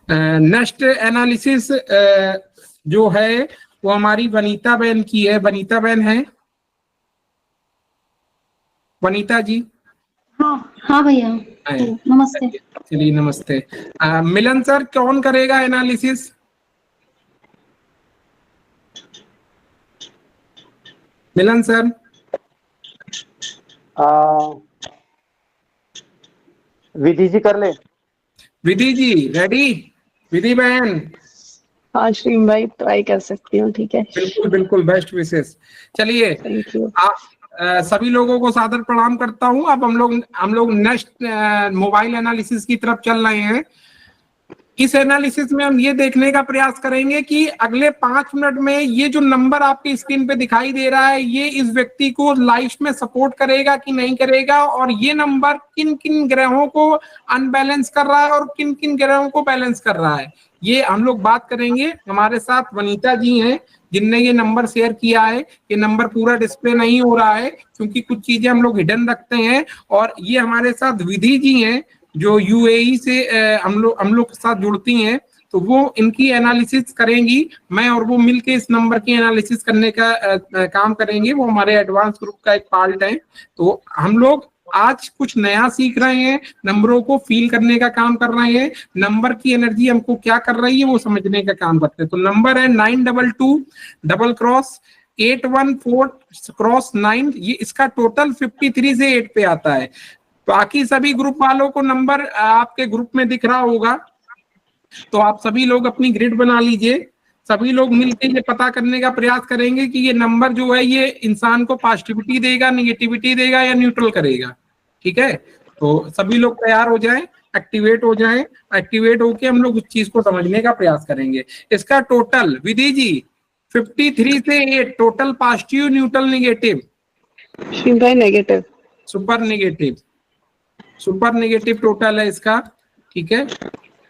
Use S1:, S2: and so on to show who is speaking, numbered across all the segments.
S1: Next analysis जो है वो हमारी वनीता बहन की है। वनीता बहन है, वनीता जी?
S2: हाँ हाँ भैया, नमस्ते।
S1: चलिए नमस्ते। मिलन सर कौन करेगा एनालिसिस? मिलन सर।
S3: विधि जी कर ले।
S1: विधि जी रेडी? विधि बहन?
S4: हाँ श्रीम भाई, ट्राई कर सकती हूँ, ठीक है।
S1: बिल्कुल बिल्कुल, बेस्ट विशेष। चलिए,
S4: थैंक यू।
S1: सभी लोगों को सादर प्रणाम करता हूं। अब हम लोग नेक्स्ट मोबाइल एनालिसिस की तरफ चल रहे हैं। इस एनालिसिस में हम ये देखने का प्रयास करेंगे कि अगले 5 मिनट में ये जो नंबर आपकी स्क्रीन पे दिखाई दे रहा है, ये इस व्यक्ति को लाइफ में सपोर्ट करेगा कि नहीं करेगा, और ये नंबर किन किन ग्रहों को अनबैलेंस कर रहा है और किन किन ग्रहों को बैलेंस कर रहा है, ये हम लोग बात करेंगे। हमारे साथ वनीता जी हैं जिनने ये नंबर शेयर किया है। ये नंबर पूरा डिस्प्ले नहीं हो रहा है क्योंकि कुछ चीजें हम लोग हिडन रखते हैं। और ये हमारे साथ विधि जी हैं जो यूएई से हम लोग के साथ जुड़ती हैं, तो वो इनकी एनालिसिस करेंगी। मैं और वो मिलके इस नंबर की एनालिसिस करने का काम करेंगे। वो हमारे एडवांस ग्रुप का एक पार्ट है। तो हम लोग आज कुछ नया सीख रहे हैं, नंबरों को फील करने का काम कर रहे हैं, नंबर की एनर्जी हमको क्या कर रही है वो समझने का काम करते हैं। तो नंबर है 922 ये इसका टोटल 53 से 8 पे आता है। बाकी सभी ग्रुप वालों को नंबर आपके ग्रुप में दिख रहा होगा, तो आप सभी लोग अपनी ग्रिड बना लीजिए। सभी लोग मिलकर ये पता करने का प्रयास करेंगे कि ये नंबर जो है ये इंसान को पॉजिटिविटी देगा, निगेटिविटी देगा या न्यूट्रल करेगा। ठीक है, तो सभी लोग तैयार हो जाएं, एक्टिवेट हो जाएं। एक्टिवेट होके हम लोग उस चीज को समझने का प्रयास करेंगे। इसका टोटल विधि जी 53 से 8 total positive, neutral, negative?
S4: Negative.
S1: Super negative. Super negative total है इसका। ठीक है,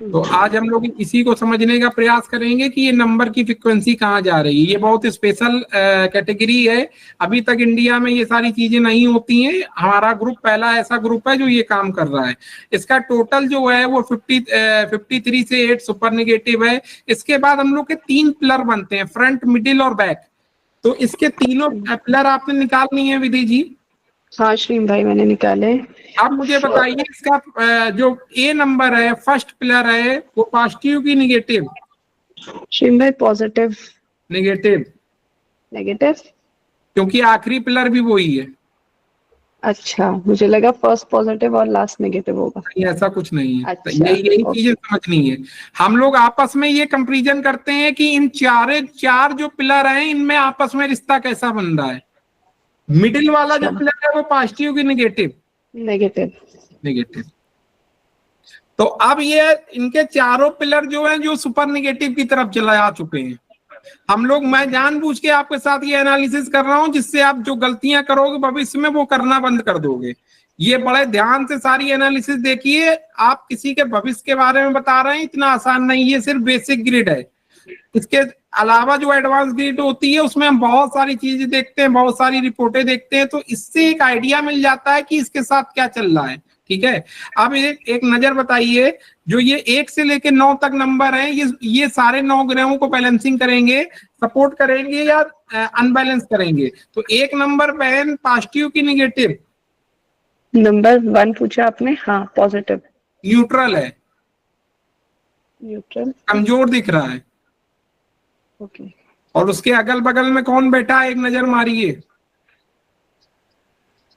S1: तो आज हम लोग इसी को समझने का प्रयास करेंगे कि ये नंबर की फ्रीक्वेंसी कहाँ जा रही है। ये बहुत स्पेशल कैटेगरी है। अभी तक इंडिया में ये सारी चीजें नहीं होती हैं। हमारा ग्रुप पहला ऐसा ग्रुप है जो ये काम कर रहा है। इसका टोटल जो है वो 53 से 8 सुपर नेगेटिव है। इसके बाद हम लोग के 3 पिलर बनते हैं, फ्रंट, मिडिल और बैक। तो इसके तीनों पिलर आपने निकालनी है विधि जी।
S4: हाँ श्रीम भाई, मैंने निकाले।
S1: आप मुझे बताइए इसका जो ए नंबर है, फर्स्ट पिलर है, वो पॉजिटिव की निगेटिव?
S4: श्रीम भाई पॉजिटिव।
S1: नेगेटिव?
S4: नेगेटिव,
S1: क्योंकि आखिरी पिलर भी वही है।
S4: अच्छा, मुझे लगा फर्स्ट पॉजिटिव और लास्ट नेगेटिव होगा।
S1: नहीं, ऐसा कुछ नहीं है।
S4: अच्छा,
S1: यही चीजें समझनी है। हम लोग आपस में ये कंपैरिजन करते हैं कि इन चार जो पिलर हैं इनमें आपस में रिश्ता कैसा बन रहा है। मिडिल वाला जो पिलर है वो पॉजिटिव की निगेटिव?
S4: नेगेटिव।
S1: नेगेटिव। तो अब ये इनके चारों पिलर जो हैं जो सुपर नेगेटिव की तरफ चला आ चुके हैं। हम लोग, मैं जानबूझ के आपके साथ ये एनालिसिस कर रहा हूं जिससे आप जो गलतियां करोगे भविष्य में वो करना बंद कर दोगे। ये बड़े ध्यान से सारी एनालिसिस देखिए। आप किसी के भविष्य के बारे में बता रहे हैं, इतना आसान नहीं है। सिर्फ बेसिक ग्रिड है। इसके अलावा जो एडवांस ग्रिड होती है उसमें हम बहुत सारी चीजें देखते हैं, बहुत सारी रिपोर्टें देखते हैं, तो इससे एक आइडिया मिल जाता है कि इसके साथ क्या चल रहा है। ठीक है, अब एक नजर बताइए, जो ये 1 से लेकर 9 तक नंबर है, ये सारे 9 ग्रहों को बैलेंसिंग करेंगे, सपोर्ट करेंगे या अनबैलेंस करेंगे। तो एक नंबर बहन पॉजिटिव की निगेटिव?
S4: नंबर 1 पूछा आपने। हाँ, पॉजिटिव।
S1: न्यूट्रल है।
S4: न्यूट्रल,
S1: कमजोर दिख रहा है।
S4: ओके।
S1: और उसके अगल बगल में कौन बैठा है, एक नजर मारिए।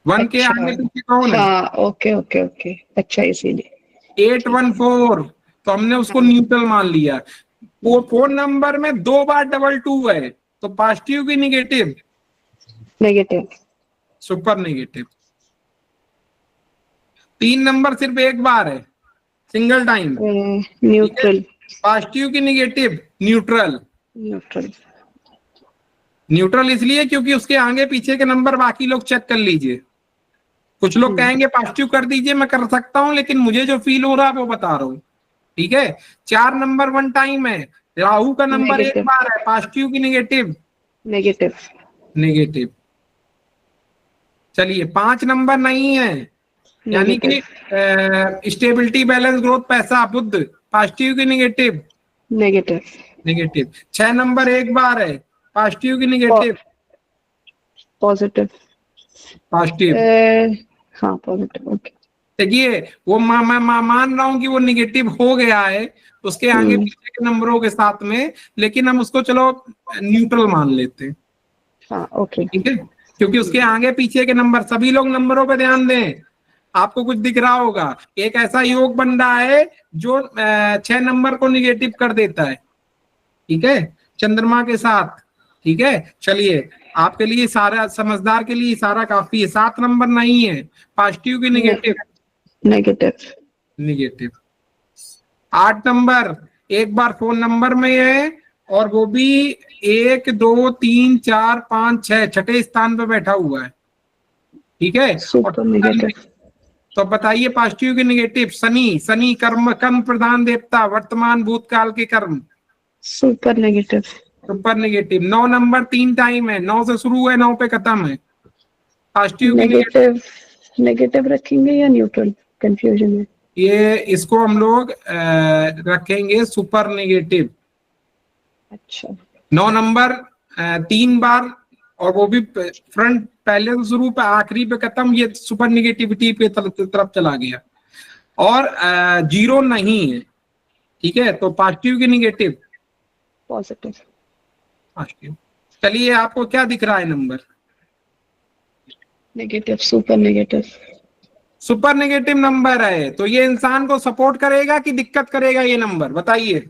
S1: 1 के आगे पीछे कौन है?
S4: हाँ, ओके ओके ओके, अच्छा, इसीलिए
S1: 814, तो हमने उसको न्यूट्रल मान लिया। वो फोन नंबर में 2 बार 22 है, तो पॉजिटिव की negative?
S4: Negative.
S1: Super negative. 3 number सिर्फ एक बार है, सिंगल टाइम।
S4: न्यूट्रल।
S1: पॉजिटिव की निगेटिव? न्यूट्रल।
S4: न्यूट्रल।
S1: न्यूट्रल इसलिए क्योंकि उसके आगे पीछे के नंबर बाकी लोग चेक कर लीजिए। कुछ लोग कहेंगे पॉजिटिव कर दीजिए, मैं कर सकता हूं, लेकिन मुझे जो फील हो रहा है वो बता रहा हूं। ठीक है, 4 नंबर 1 टाइम है। राहु का नंबर एक बार है, पॉजिटिव की निगेटिव?
S4: नेगेटिव।
S1: नेगेटिव। चलिए, 5 नंबर नहीं है, यानी कि स्टेबिलिटी, बैलेंस, ग्रोथ, पैसा, बुद्ध, पॉजिटिव की नेगेटिव?
S4: नेगेटिव।
S1: नेगेटिव। 6 नंबर एक बार है, पॉजिटिव की नेगेटिव?
S4: पॉजिटिव।
S1: पॉजिटिव।
S4: हाँ पॉजिटिव। ओके।
S1: देखिए वो मैं मान रहा हूं कि वो निगेटिव हो गया है उसके आगे पीछे के नंबरों के साथ में, लेकिन हम उसको चलो न्यूट्रल मान लेते हैं।
S4: हाँ ओके।
S1: ठीक है, क्योंकि उसके आगे पीछे के नंबर, सभी लोग नंबरों पे ध्यान दें। आपको कुछ दिख रहा होगा, एक ऐसा योग बन रहा है जो 6 नंबर को निगेटिव कर देता है। ठीक है, चंद्रमा के साथ। ठीक है, चलिए आपके लिए सारा, समझदार के लिए सारा काफी है। 7 नंबर नहीं है, पॉजिटिव की नेगेटिव?
S4: नेगेटिव।
S1: नेगेटिव। 8 नंबर एक बार फोन नंबर में है, और वो भी 1 2 3 4 5 6 छठे स्थान पे बैठा हुआ है। ठीक है,
S4: सुपर नेगेटिव।
S1: तो बताइए पॉजिटिव की नेगेटिव? शनि, शनि कर्म कर्म प्रधान देवता, वर्तमान भूतकाल के कर्म।
S4: Super negative.
S1: Super negative. 9 number 3 time है, 9 से शुरू है 9 पे खत्म है। पॉजिटिव की
S4: नेगेटिव। नेगेटिव रखेंगे या न्यूट्रल? कंफ्यूजन है।
S1: ये इसको हम लोग रखेंगे सुपर नेगेटिव।
S4: अच्छा।
S1: 9 नंबर 3 बार, और वो भी फ्रंट पहले से शुरू पे आखिरी पे खत्म, ये सुपर नेगेटिविटी पे तरफ चला गया, और 0 नहीं है। ठीक है, तो पॉजिटिव की नेगेटिव?
S4: पॉजिटिव।
S1: पॉजिटिव। चलिए आपको क्या दिख रहा है number?
S4: Negative. Super negative.
S1: Super negative number है, तो ये इंसान को सपोर्ट करेगा कि दिक्कत करेगा ये नंबर, बताइए?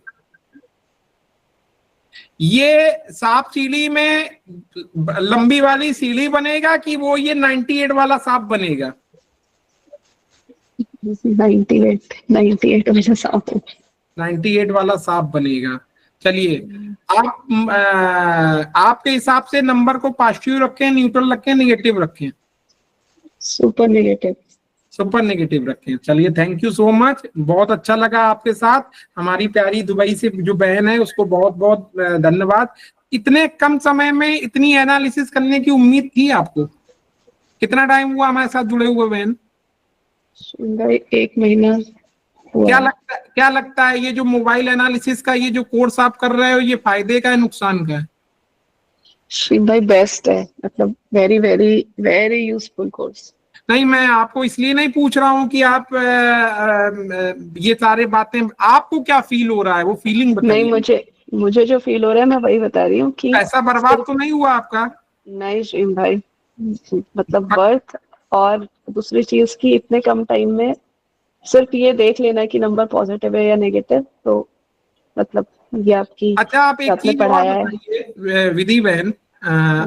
S1: ये सांप सीढ़ी में लंबी वाली सीढ़ी बनेगा कि वो ये 98 वाला सांप बनेगा?
S4: 98। 98 वाला सांप।
S1: 98 वाला सांप बनेगा। चलिए आपके हिसाब से नंबर को पॉजिटिव रखें, न्यूट्रल रखें, नेगेटिव रखें?
S4: Super negative.
S1: सुपर नेगेटिव रखें। चलिए थैंक यू सो मच, बहुत अच्छा लगा आपके साथ। हमारी प्यारी दुबई से जो बहन है उसको बहुत बहुत धन्यवाद। इतने कम समय में इतनी एनालिसिस करने की उम्मीद थी आपको? कितना टाइम हुआ हमारे साथ जुड़े हुए बहन?
S4: 1 महीना हुआ।
S1: क्या लगता है ये जो मोबाइल एनालिसिस का ये जो कोर्स आप कर रहे हो, ये फायदे का है नुकसान का है?
S4: श्रीम भाई बेस्ट है, मतलब very very very useful course.
S1: नहीं, मैं आपको इसलिए नहीं पूछ रहा हूँ कि आप ये सारे बातें, आपको क्या फील हो रहा है वो फीलिंग बताइए।
S4: नहीं, मुझे जो फील हो रहा है मैं वही बता रही हूँ कि
S1: पैसा बर्बाद तो नहीं हुआ आपका?
S4: नहीं श्रीम भाई, मतलब बर्थ और दूसरी चीज की इतने कम टाइम में सिर्फ ये देख लेना कि नंबर पॉजिटिव है या नेगेटिव, तो मतलब ये आपकी,
S1: अच्छा, आप एक
S4: आपने
S1: चीज और
S4: पढ़ाया है।
S1: बताइए विधि बहन,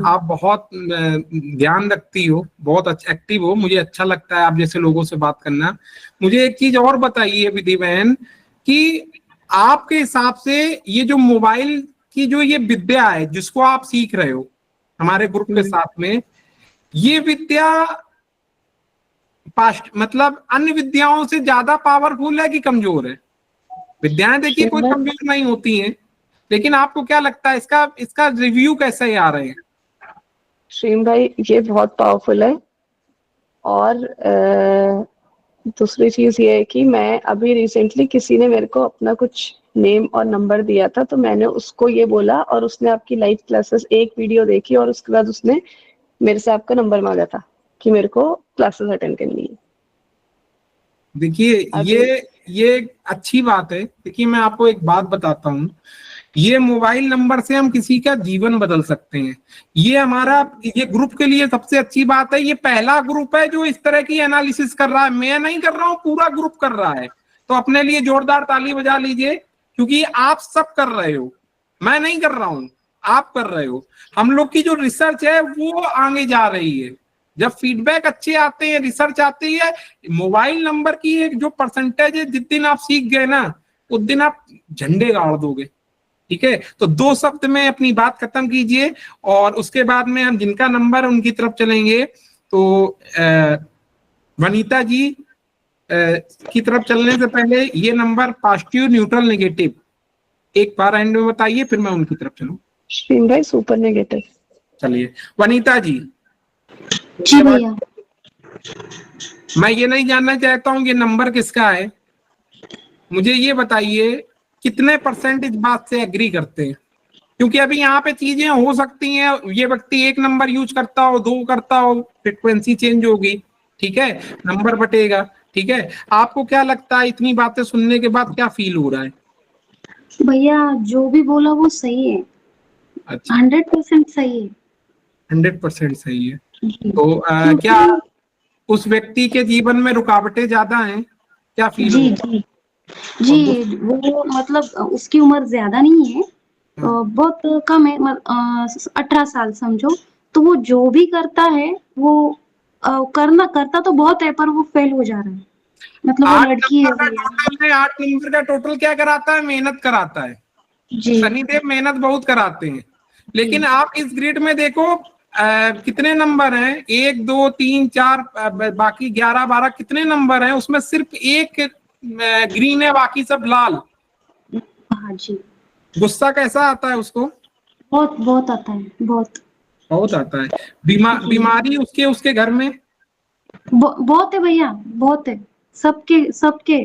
S1: आप बहुत ध्यान रखती हो, बहुत एक्टिव हो, मुझे अच्छा लगता है आप जैसे लोगों से बात करना। मुझे एक चीज और बताइए विधि बहन, कि आपके हिसाब से ये जो मोबाइल की जो ये विद्या है जिसको आप सीख रहे हो हमारे ग्रुप के साथ में, ये विद्या मतलब अन्य विद्याओं से ज्यादा पावरफुल है कि कमजोर है? विद्याएं देखिए कोई कमजोर नहीं होती हैं, लेकिन आपको क्या लगता है इसका रिव्यू कैसे आ रहे हैं?
S4: श्रीम भाई ये बहुत पावरफुल है, और दूसरी चीज ये है कि मैं अभी रिसेंटली किसी ने मेरे को अपना कुछ नेम और नंबर दिया था, तो मैंने उसको ये बोला और उसने आपकी लाइव क्लासेस एक वीडियो देखी और उसके बाद उसने मेरे से आपका नंबर मांगा था कि मेरे को क्लासेस अटेंड करनी है।
S1: देखिए ये अच्छी बात है। देखिए मैं आपको एक बात बताता हूँ, ये मोबाइल नंबर से हम किसी का जीवन बदल सकते हैं। ये ग्रुप के लिए सबसे अच्छी बात है, ये पहला ग्रुप है जो इस तरह की एनालिसिस कर रहा है। मैं नहीं कर रहा हूँ, पूरा ग्रुप कर रहा है। तो अपने लिए जोरदार ताली बजा लीजिए, क्योंकि आप सब कर रहे हो, मैं नहीं कर रहा हूँ, आप कर रहे हो। हम लोग की जो रिसर्च है वो आगे जा रही है। जब फीडबैक अच्छे आते हैं, रिसर्च आती है, मोबाइल नंबर की एक जो परसेंटेज है, जिस दिन आप सीख गए ना उस दिन आप झंडे गाड़ दोगे। ठीक है, तो 2 शब्द में अपनी बात खत्म कीजिए, और उसके बाद में हम जिनका नंबर है उनकी तरफ चलेंगे। तो वनीता जी की तरफ चलने से पहले ये नंबर पॉजिटिव, न्यूट्रल, नेगेटिव एक बार एंड में बताइए, फिर मैं उनकी तरफ चलूं।
S4: श्रीम भाई सुपर नेगेटिव।
S1: चलिए वनीता जी।
S2: जी भैया।
S1: मैं ये नहीं जानना चाहता हूँ कि नंबर किसका है, मुझे ये बताइए कितने % इस बात से एग्री करते हैं? क्योंकि अभी यहाँ पे चीजें हो सकती हैं, ये व्यक्ति 1 नंबर यूज करता हो, 2 करता हो, फ्रिक्वेंसी चेंज होगी, ठीक है, नंबर बटेगा, ठीक है। आपको क्या लगता है इतनी बातें सुनने के बाद क्या फील हो रहा है?
S2: भैया जो भी बोला वो सही है,
S1: अच्छा,
S2: 100% सही है
S1: 100% सही है।
S2: जी।
S1: तो
S2: क्योंकि
S1: क्या उस व्यक्ति के जीवन में रुकावटें ज्यादा हैं? क्या फील
S2: जी
S1: हो?
S2: जी जी, वो मतलब उसकी उम्र ज्यादा नहीं है, बहुत कम है, 18 साल समझो। तो वो जो भी करता है वो करता तो बहुत है, पर वो फेल हो जा रहा है, मतलब वो
S1: 8
S2: लड़की है
S1: नंबर का
S2: भैया।
S1: टोटल है, 8 नंबर का टोटल क्या कराता है? मेहनत कराता है।
S2: जी
S1: शनिदेव मेहनत बहुत कराते हैं, लेकिन
S2: जी
S1: आप इस ग्रिड में देखो कितने नंबर हैं? 1 2 3 4, बाकी 11 12 कितने नंबर हैं? उसमें सिर्फ एक ग्रीन है, बाकी सब लाल।
S2: हाँ जी,
S1: गुस्सा कैसा आता है उसको?
S2: बहुत बहुत आता है, बहुत
S1: बहुत आता है।
S2: जी।
S1: बीमारी उसके उसके घर में?
S2: बहुत है भैया, बहुत है, सबके सबके।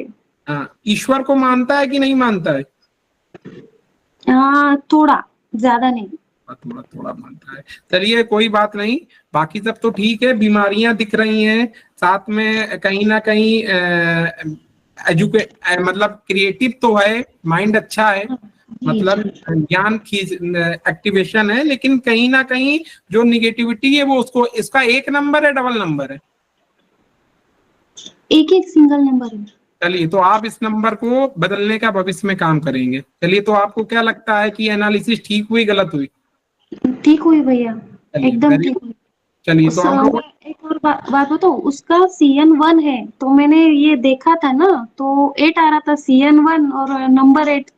S1: हाँ, ईश्वर को मानता है कि नहीं मानता है?
S2: हाँ थोड़ा, ज्यादा नहीं।
S1: थोड़ा थोड़ा मानता है। चलिए कोई बात नहीं, बाकी सब तो ठीक है। बीमारियां दिख रही हैं, साथ में कहीं ना कहीं मतलब क्रिएटिव तो है, माइंड अच्छा है,
S2: जी
S1: मतलब
S2: जी
S1: ज्ञान की एक्टिवेशन है, लेकिन कहीं ना कहीं जो निगेटिविटी है वो उसको, इसका 1 नंबर है, डबल नंबर है?
S2: एक एक सिंगल नंबर है।
S1: चलिए, तो आप इस नंबर को बदलने का भविष्य में काम करेंगे। चलिए, तो आपको क्या लगता है कि एनालिसिस ठीक हुई, गलत हुई?
S2: ठीक हुई भैया,
S1: चलिए
S2: एकदम
S1: वेरी,
S2: ठीक हुई।
S1: चलिए तो
S2: उस
S1: हम लोग,
S2: मैं एक और बात बताऊं, उसका CN1 है, तो मैंने ये देखा था ना, तो 8 आ रहा था CN1 और नंबर 8,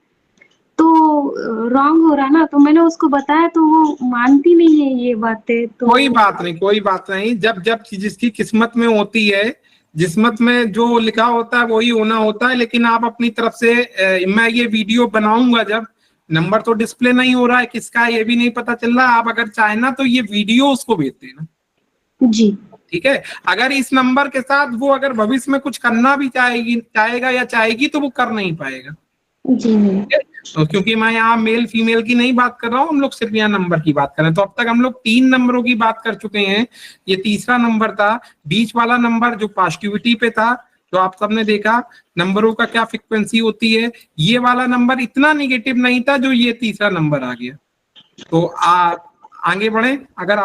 S2: तो रॉन्ग हो रहा ना, तो मैंने उसको बताया तो वो मानती नहीं है ये बातें तो।
S1: कोई बात नहीं, कोई बात नहीं। जब जब जिसकी किस्मत में होती है, जिस्मत में जो लिखा होता है वही होना होता है। लेकिन आप अपनी तरफ से मैं ये वीडियो बनाऊंगा, जब नंबर तो डिस्प्ले नहीं हो रहा है किसका, ये भी नहीं पता चल रहा, आप अगर चाहे ना तो ये वीडियो उसको भेज देना,
S2: जी
S1: ठीक है। अगर इस नंबर के साथ वो अगर भविष्य में कुछ करना भी चाहेगा या चाहेगी तो वो कर नहीं पाएगा,
S2: जी नहीं।
S1: ठीक है? तो क्योंकि मैं यहाँ मेल फीमेल की नहीं बात कर रहा हूँ, हम लोग सिर्फ यहाँ नंबर की बात कर रहे हैं। तो अब तक हम लोग 3 नंबरों की बात कर चुके हैं, ये तीसरा नंबर था। बीच वाला नंबर जो पॉजिटिविटी पे था, जो आप सबने देखा नंबरों का क्या फ्रिक्वेंसी होती है, ये वाला नंबर इतना निगेटिव नहीं था जो ये तीसरा नंबर आ गया। तो आप आगे बढ़े। अगर